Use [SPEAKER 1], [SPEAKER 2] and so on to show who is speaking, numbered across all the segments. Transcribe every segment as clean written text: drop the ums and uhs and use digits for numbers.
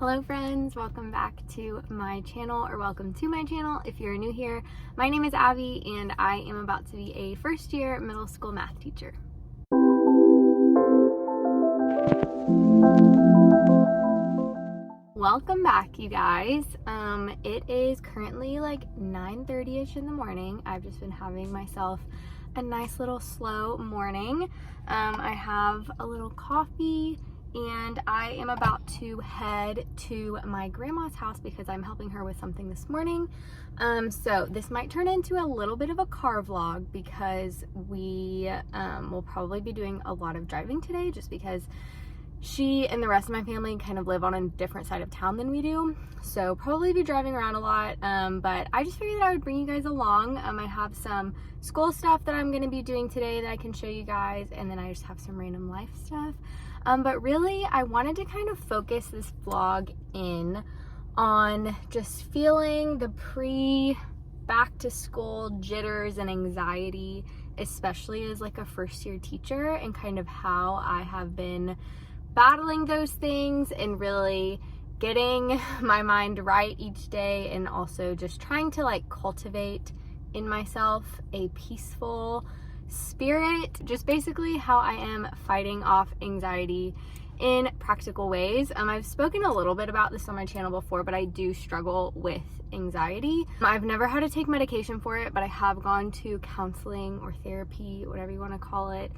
[SPEAKER 1] Hello friends, welcome back to my channel, or welcome to my channel if you're new here. My name is Abby and I am about to be a first year middle school math teacher. Welcome back, you guys. It is currently like 9:30ish in the morning. I've just been having myself a nice little slow morning. I have a little coffee and I am about to head to my grandma's house because I'm helping her with something this morning. So this might turn into a little bit of a car vlog because we will probably be doing a lot of driving today, just because she and the rest of my family kind of live on a different side of town than we do. So probably be driving around a lot, but I just figured that I would bring you guys along. I have some school stuff that I'm going to be doing today that I can show you guys, and then I just have some random life stuff. But really, I wanted to kind of focus this vlog in on just feeling the back to school jitters and anxiety, especially as like a first year teacher, and kind of how I have been battling those things and really getting my mind right each day, and also just trying to like cultivate in myself a peaceful spirit, just basically how I am fighting off anxiety in practical ways. I've spoken a little bit about this on my channel before, but I do struggle with anxiety. I've never had to take medication for it, but I have gone to counseling or therapy, whatever you want to call it,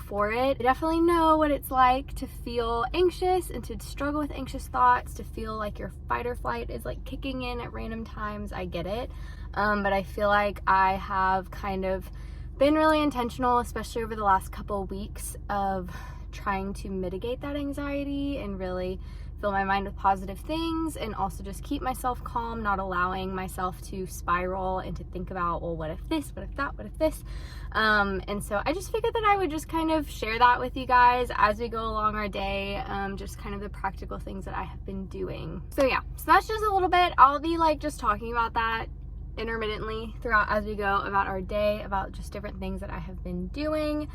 [SPEAKER 1] for it. I definitely know what it's like to feel anxious and to struggle with anxious thoughts, to feel like your fight or flight is like kicking in at random times. I get it. But I feel like I have kind of been really intentional, especially over the last couple of weeks, of trying to mitigate that anxiety and really fill my mind with positive things, and also just keep myself calm, not allowing myself to spiral and to think about, well, what if this, what if that, what if this? And so I just figured that I would just kind of share that with you guys as we go along our day, just kind of the practical things that I have been doing. So yeah, so that's just a little bit. I'll be like just talking about that intermittently throughout as we go about our day, about just different things that I have been doing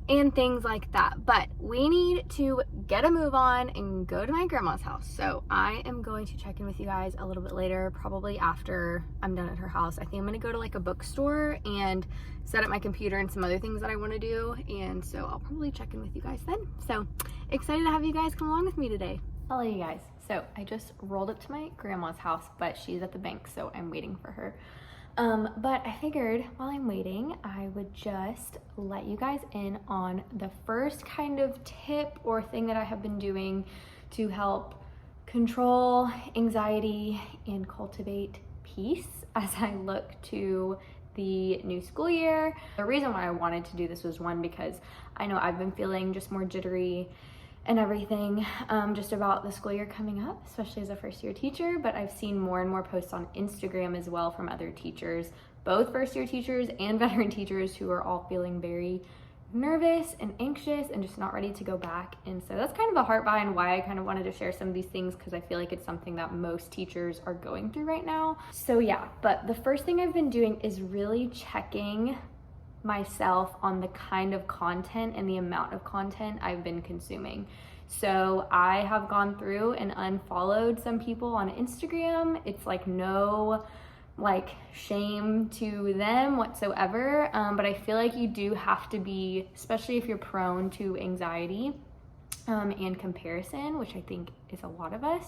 [SPEAKER 1] and things like that. But we need to get a move on and go to my grandma's house. So I am going to check in with you guys a little bit later, probably after I'm done at her house. I think I'm gonna go to like a bookstore and set up my computer and some other things that I want to do, and so I'll probably check in with you guys then. So excited to have you guys come along with me today. Hello you guys. So I just rolled up to my grandma's house, but she's at the bank, so I'm waiting for her. But I figured while I'm waiting, I would just let you guys in on the first kind of tip or thing that I have been doing to help control anxiety and cultivate peace as I look to the new school year. The reason why I wanted to do this was, one, because I know I've been feeling just more jittery and everything, just about the school year coming up, especially as a first year teacher. But I've seen more and more posts on Instagram as well from other teachers, both first year teachers and veteran teachers, who are all feeling very nervous and anxious and just not ready to go back. And so that's kind of the heart behind why I kind of wanted to share some of these things, because I feel like it's something that most teachers are going through right now. So yeah, but the first thing I've been doing is really checking myself on the kind of content and the amount of content I've been consuming. So I have gone through and unfollowed some people on Instagram. It's like no like shame to them whatsoever, but I feel like you do have to be, especially if you're prone to anxiety and comparison, which I think is a lot of us.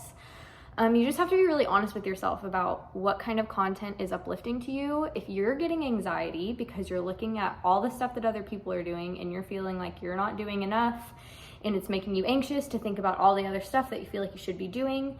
[SPEAKER 1] You just have to be really honest with yourself about what kind of content is uplifting to you. If you're getting anxiety because you're looking at all the stuff that other people are doing and you're feeling like you're not doing enough, and it's making you anxious to think about all the other stuff that you feel like you should be doing,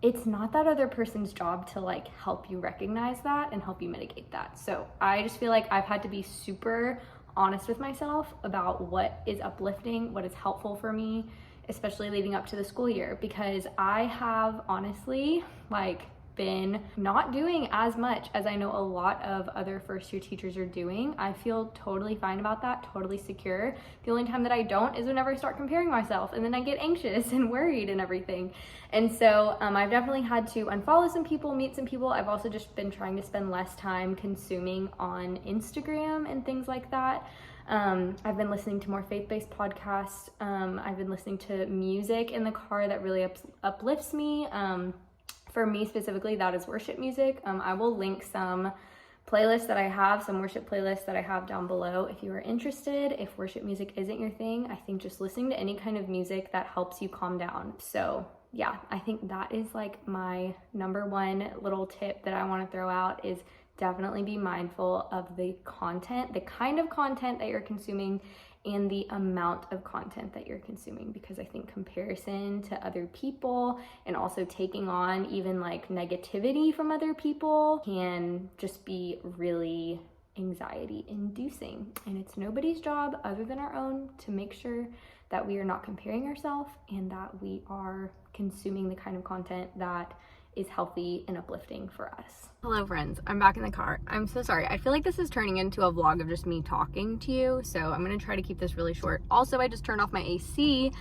[SPEAKER 1] it's not that other person's job to like help you recognize that and help you mitigate that. So I just feel like I've had to be super honest with myself about what is uplifting, what is helpful for me, especially leading up to the school year, because I have honestly like been not doing as much as I know a lot of other first year teachers are doing. I feel totally fine about that, totally secure. The only time that I don't is whenever I start comparing myself, and then I get anxious and worried and everything. And so I've definitely had to unfollow some people, meet some people. I've also just been trying to spend less time consuming on Instagram and things like that. I've been listening to more faith-based podcasts. I've been listening to music in the car that really uplifts me. For me specifically, that is worship music. I will link some playlists that I have, some worship playlists that I have down below if you are interested. If worship music isn't your thing, I think just listening to any kind of music that helps you calm down. So yeah, I think that is like my number one little tip that I want to throw out is definitely be mindful of the content, the kind of content that you're consuming and the amount of content that you're consuming, because I think comparison to other people and also taking on even like negativity from other people can just be really anxiety inducing, and it's nobody's job other than our own to make sure that we are not comparing ourselves and that we are consuming the kind of content that is healthy and uplifting for us. Hello friends, I'm back in the car. I'm so sorry. I feel like this is turning into a vlog of just me talking to you, so I'm gonna try to keep this really short. Also, I just turned off my AC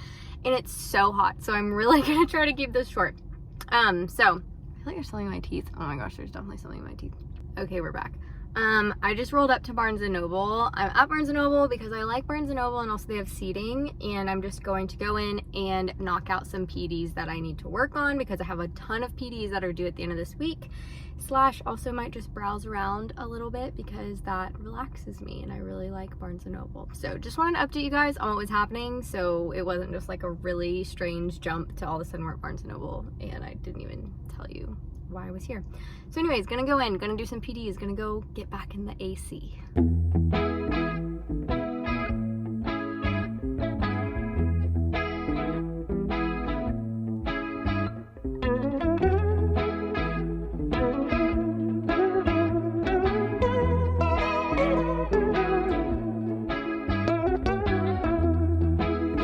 [SPEAKER 1] and it's so hot, so I'm really gonna try to keep this short. So I feel like there's something in my teeth. Oh my gosh, there's definitely something in my teeth. Okay, we're back. I just rolled up to Barnes & Noble. I'm at Barnes & Noble because I like Barnes & Noble and also they have seating, and I'm just going to go in and knock out some PDs that I need to work on because I have a ton of PDs that are due at the end of this week. / also might just browse around a little bit because that relaxes me and I really like Barnes & Noble. So just wanted to update you guys on what was happening so it wasn't just like a really strange jump to all of a sudden we're at Barnes & Noble and I didn't even tell you why I was here. So anyways, gonna go in, gonna do some PDs, gonna go get back in the AC.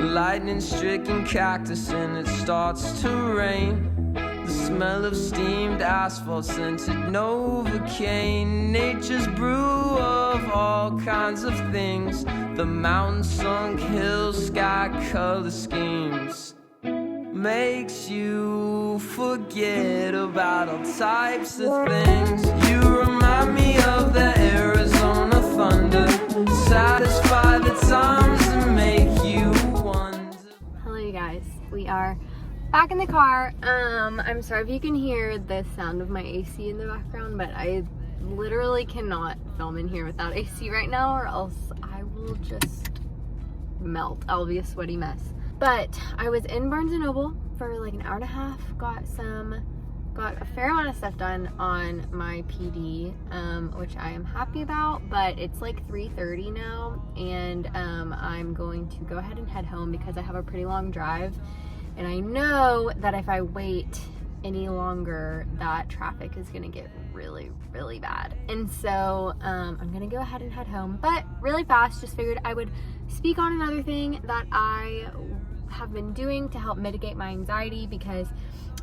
[SPEAKER 2] Lightning-stricken cactus and it starts to rain. The smell of steamed asphalt, scented Novocaine. Nature's brew of all kinds of things. The mountain-sunk hills, sky-color schemes. Makes you forget about all types of things. You remind me of the Arizona thunder. Satisfy the times and make you wonder.
[SPEAKER 1] Hello you guys, we are back in the car. I'm sorry if you can hear the sound of my AC in the background, but I literally cannot film in here without AC right now or else I will just melt. I'll be a sweaty mess. But I was in Barnes & Noble for like an hour and a half, got a fair amount of stuff done on my PD, which I am happy about, but it's like 3:30 now and I'm going to go ahead and head home because I have a pretty long drive. And I know that if I wait any longer, that traffic is gonna get really, really bad. And so I'm gonna go ahead and head home. But really fast, just figured I would speak on another thing that I have been doing to help mitigate my anxiety because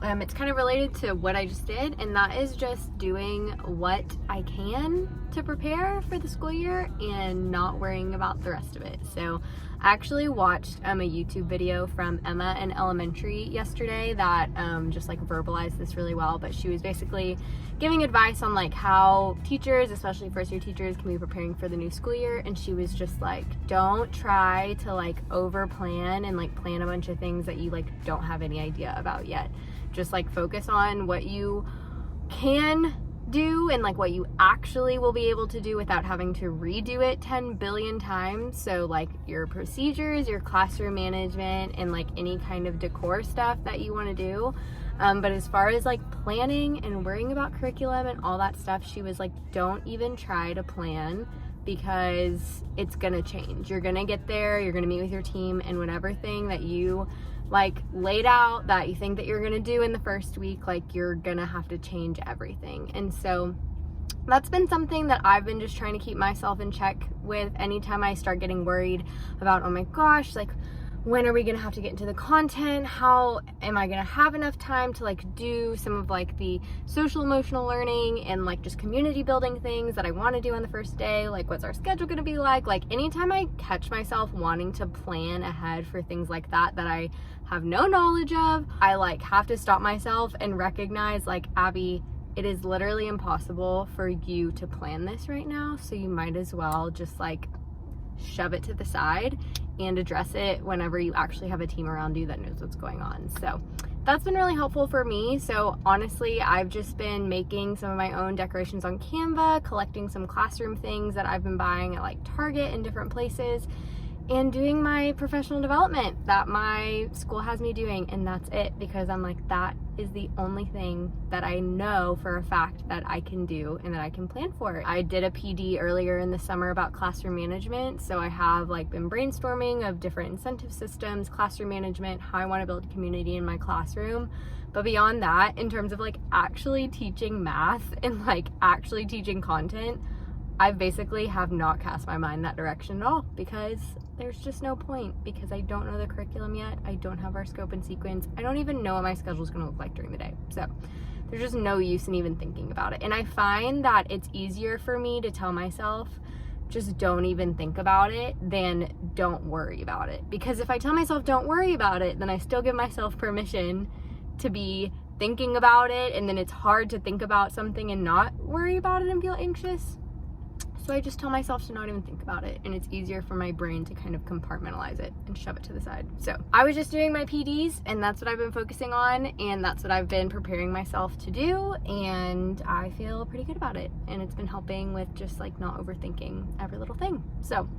[SPEAKER 1] it's kind of related to what I just did, and that is just doing what I can to prepare for the school year and not worrying about the rest of it. So I actually watched a YouTube video from Emma in elementary yesterday that just like verbalized this really well, but she was basically giving advice on like how teachers, especially first year teachers, can be preparing for the new school year. And she was just like, don't try to like over plan and like plan a bunch of things that you like don't have any idea about yet. Just like focus on what you can do and like what you actually will be able to do without having to redo it 10 billion times. So like your procedures, your classroom management, and like any kind of decor stuff that you want to do. But as far as like planning and worrying about curriculum and all that stuff, she was like, don't even try to plan because it's gonna change. You're gonna get there, you're gonna meet with your team, and whatever thing that you like laid out that you think that you're gonna do in the first week, like you're gonna have to change everything. And so that's been something that I've been just trying to keep myself in check with anytime I start getting worried about, oh my gosh, like when are we gonna have to get into the content? How am I gonna have enough time to like do some of like the social emotional learning and like just community building things that I wanna do on the first day? Like what's our schedule gonna be like? Like anytime I catch myself wanting to plan ahead for things like that I have no knowledge of, I like have to stop myself and recognize like, Abby, it is literally impossible for you to plan this right now. So you might as well just like shove it to the side and address it whenever you actually have a team around you that knows what's going on. So that's been really helpful for me. So honestly, I've just been making some of my own decorations on Canva, collecting some classroom things that I've been buying at like Target and different places, and doing my professional development that my school has me doing. And that's it, because I'm like, that is the only thing that I know for a fact that I can do and that I can plan for. I did a PD earlier in the summer about classroom management, so I have like been brainstorming of different incentive systems, classroom management, how I want to build community in my classroom. But beyond that, in terms of like actually teaching math and like actually teaching content, I basically have not cast my mind that direction at all, because there's just no point, because I don't know the curriculum yet. I don't have our scope and sequence. I don't even know what my schedule is going to look like during the day. So there's just no use in even thinking about it. And I find that it's easier for me to tell myself, just don't even think about it, than don't worry about it. Because if I tell myself don't worry about it, then I still give myself permission to be thinking about it, and then it's hard to think about something and not worry about it and feel anxious. So I just tell myself to not even think about it, and it's easier for my brain to kind of compartmentalize it and shove it to the side. So I was just doing my PDs, and that's what I've been focusing on, and that's what I've been preparing myself to do, and I feel pretty good about it. And it's been helping with just like not overthinking every little thing. So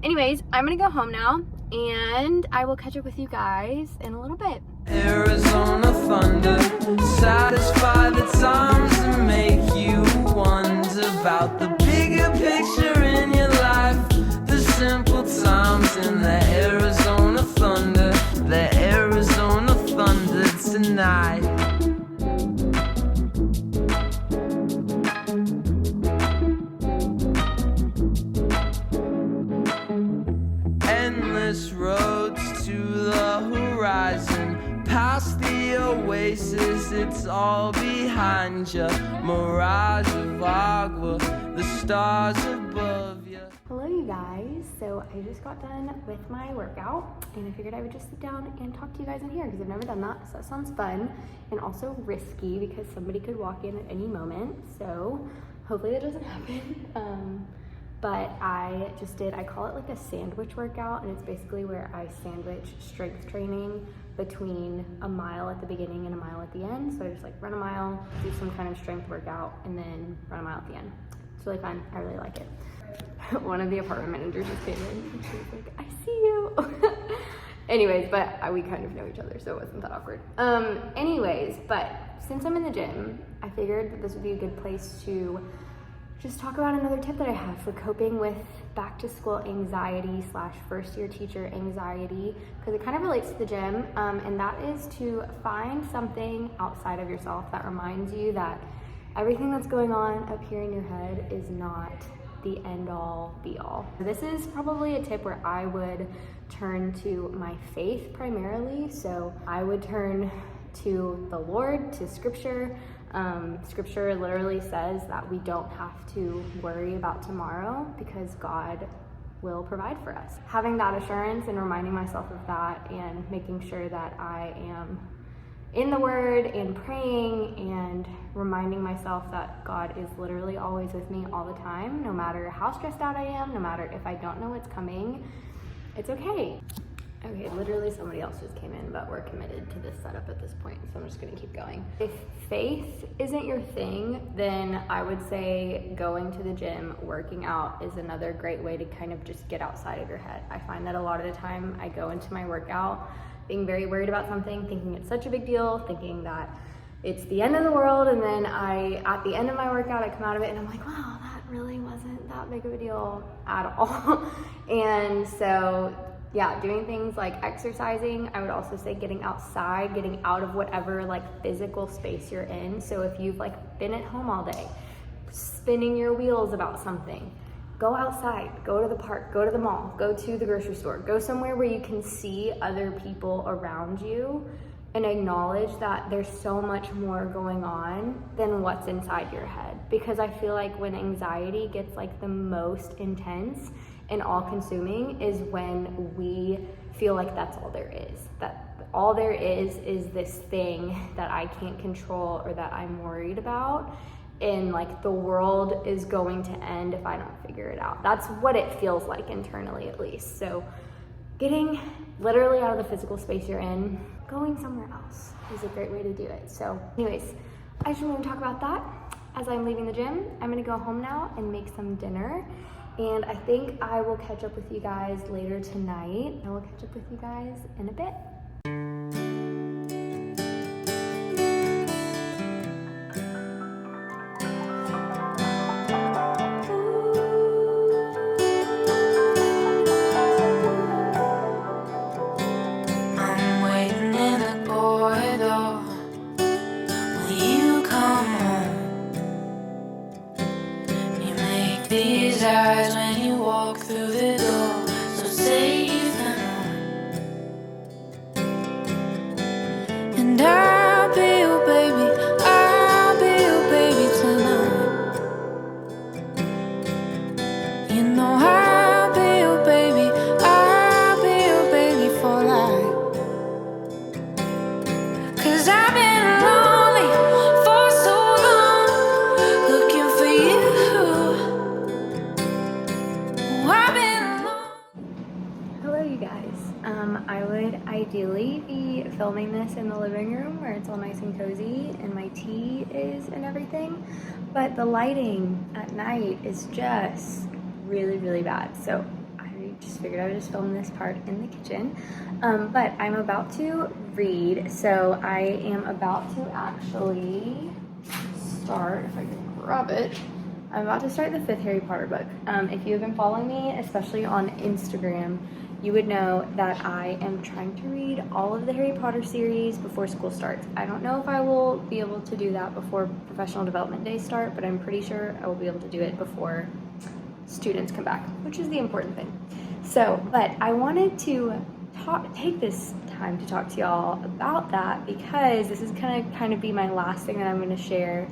[SPEAKER 1] anyways, I'm gonna go home now, and I will catch up with you guys in a little bit.
[SPEAKER 2] Arizona thunder, satisfy the times and make you wonder about the bigger picture in your life, the simple times in the Arizona thunder tonight. Endless roads to the horizon, past the oasis, it's all behind you. Mirage of agua, the stars above you.
[SPEAKER 1] Hello you guys, so I just got done with my workout, and I figured I would just sit down and talk to you guys in here, because I've never done that, so that sounds fun and also risky, because somebody could walk in at any moment, so hopefully that doesn't happen. But I call it like a sandwich workout, and it's basically where I sandwich strength training between a mile at the beginning and a mile at the end. So I just like run a mile, do some kind of strength workout, and then run a mile at the end. It's really fun, I really like it. One of the apartment managers just came in, and she was like, I see you. Anyways, but we kind of know each other, so it wasn't that awkward. Anyways, but since I'm in the gym, I figured that this would be a good place to just talk about another tip that I have for coping with back to school anxiety / first year teacher anxiety, because it kind of relates to the gym, and that is to find something outside of yourself that reminds you that everything that's going on up here in your head is not the end all be all. This is probably a tip where I would turn to my faith primarily. So I would turn to the Lord, to scripture. Scripture literally says that we don't have to worry about tomorrow because God will provide for us. Having that assurance and reminding myself of that, and making sure that I am in the Word and praying and reminding myself that God is literally always with me all the time, no matter how stressed out I am, no matter if I don't know what's coming, it's okay. Okay, literally somebody else just came in, but we're committed to this setup at this point, so I'm just gonna keep going. If faith isn't your thing, then I would say going to the gym, working out is another great way to kind of just get outside of your head. I find that a lot of the time I go into my workout being very worried about something, thinking it's such a big deal, thinking that it's the end of the world, and then at the end of my workout, I come out of it and I'm like, wow, that really wasn't that big of a deal at all. And so yeah, doing things like exercising. I would also say getting outside, getting out of whatever like physical space you're in. So if you've like been at home all day, spinning your wheels about something, go outside, go to the park, go to the mall, go to the grocery store, go somewhere where you can see other people around you, and acknowledge that there's so much more going on than what's inside your head. Because I feel like when anxiety gets like the most intense and all-consuming is when we feel like that's all there is. That all there is this thing that I can't control or that I'm worried about. and like the world is going to end if I don't figure it out. That's what it feels like internally, at least. So getting literally out of the physical space you're in, going somewhere else is a great way to do it. So anyways, I just want to talk about that as I'm leaving the gym. I'm gonna go home now and make some dinner. And I think I will catch up with you guys later tonight. I will catch up with you guys in a bit.
[SPEAKER 2] These eyes when you walk through the door, so safe and warm. And I'll be your baby, I'll be your baby tonight. You know I'll be your baby, I'll be your baby for life. 'Cause I've been lonely for so long, looking for you.
[SPEAKER 1] Hello you guys. I would ideally be filming this in the living room where it's all nice and cozy and my tea is and everything, but the lighting at night is just really bad. So I just figured I would just film this part in the kitchen. But I'm about to read, so I am about to actually start, if I can grab it. I'm about to start the 5th Harry Potter book. If you have been following me, especially on Instagram, you would know that I am trying to read all of the Harry Potter series before school starts. I don't know if I will be able to do that before professional development days start, but I'm pretty sure I will be able to do it before students come back, which is the important thing. So, but I wanted to take this time to talk to y'all about that because this is gonna kind of be my last thing that I'm gonna share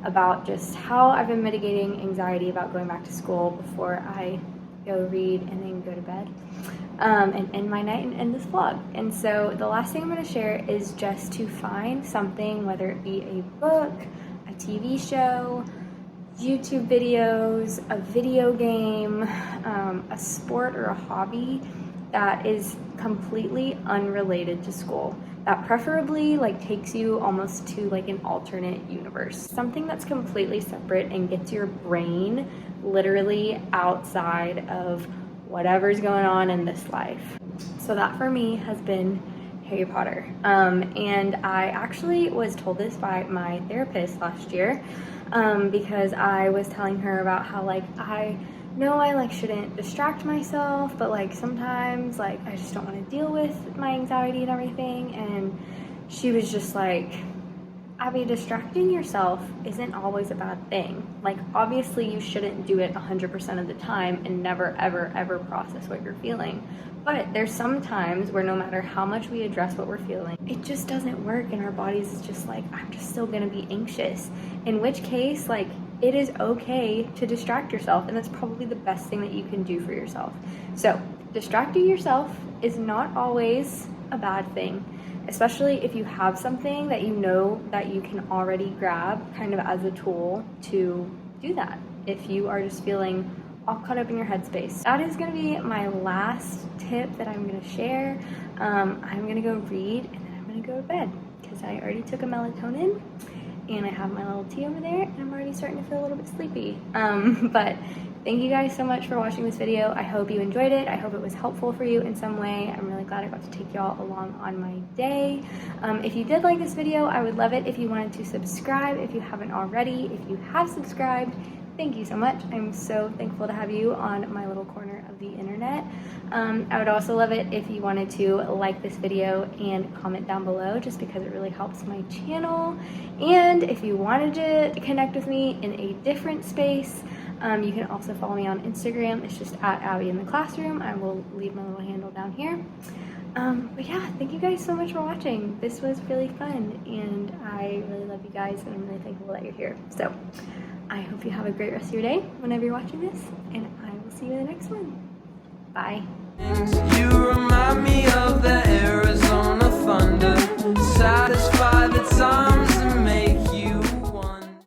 [SPEAKER 1] about just how I've been mitigating anxiety about going back to school before I go read and then go to bed and end my night and end this vlog. And so the last thing I'm going to share is just to find something, whether it be a book, a TV show, YouTube videos, a video game, a sport or a hobby that is completely unrelated to school, that preferably like takes you almost to like an alternate universe, something that's completely separate and gets your brain literally outside of whatever's going on in this life. So that for me has been Harry Potter. And I actually was told this by my therapist last year because I was telling her about how like I like shouldn't distract myself, but like sometimes like I just don't want to deal with my anxiety and everything. And she was just like, Abby, distracting yourself isn't always a bad thing. Like obviously you shouldn't do it 100% of the time and never ever process what you're feeling. But there's some times where no matter how much we address what we're feeling, it just doesn't work and our bodies is just like, I'm just still gonna be anxious. In which case, like, it is okay to distract yourself, and that's probably the best thing that you can do for yourself. So distracting yourself is not always a bad thing, especially if you have something that you know that you can already grab kind of as a tool to do that. If you are just feeling all caught up in your headspace. That is gonna be my last tip that I'm gonna share. I'm gonna go read and then I'm gonna go to bed because I already took a melatonin and I have my little tea over there and I'm already starting to feel a little bit sleepy. But thank you guys so much for watching this video. I hope you enjoyed it. I hope it was helpful for you in some way. I'm really glad I got to take y'all along on my day. If you did like this video, I would love it if you wanted to subscribe if you haven't already. If you have subscribed, thank you so much. I'm so thankful to have you on my little corner of the internet. I would also love it if you wanted to like this video and comment down below just because it really helps my channel. And if you wanted to connect with me in a different space, you can also follow me on Instagram. It's just at Abbey in the Classroom. I will leave my little handle down here. But yeah, thank you guys so much for watching. This was really fun and I really love you guys and I'm really thankful that you're here. So I hope you have a great rest of your day whenever you're watching this, and I will see you in the next one. Bye.
[SPEAKER 2] You remind me of the Arizona thunder. Satisfied.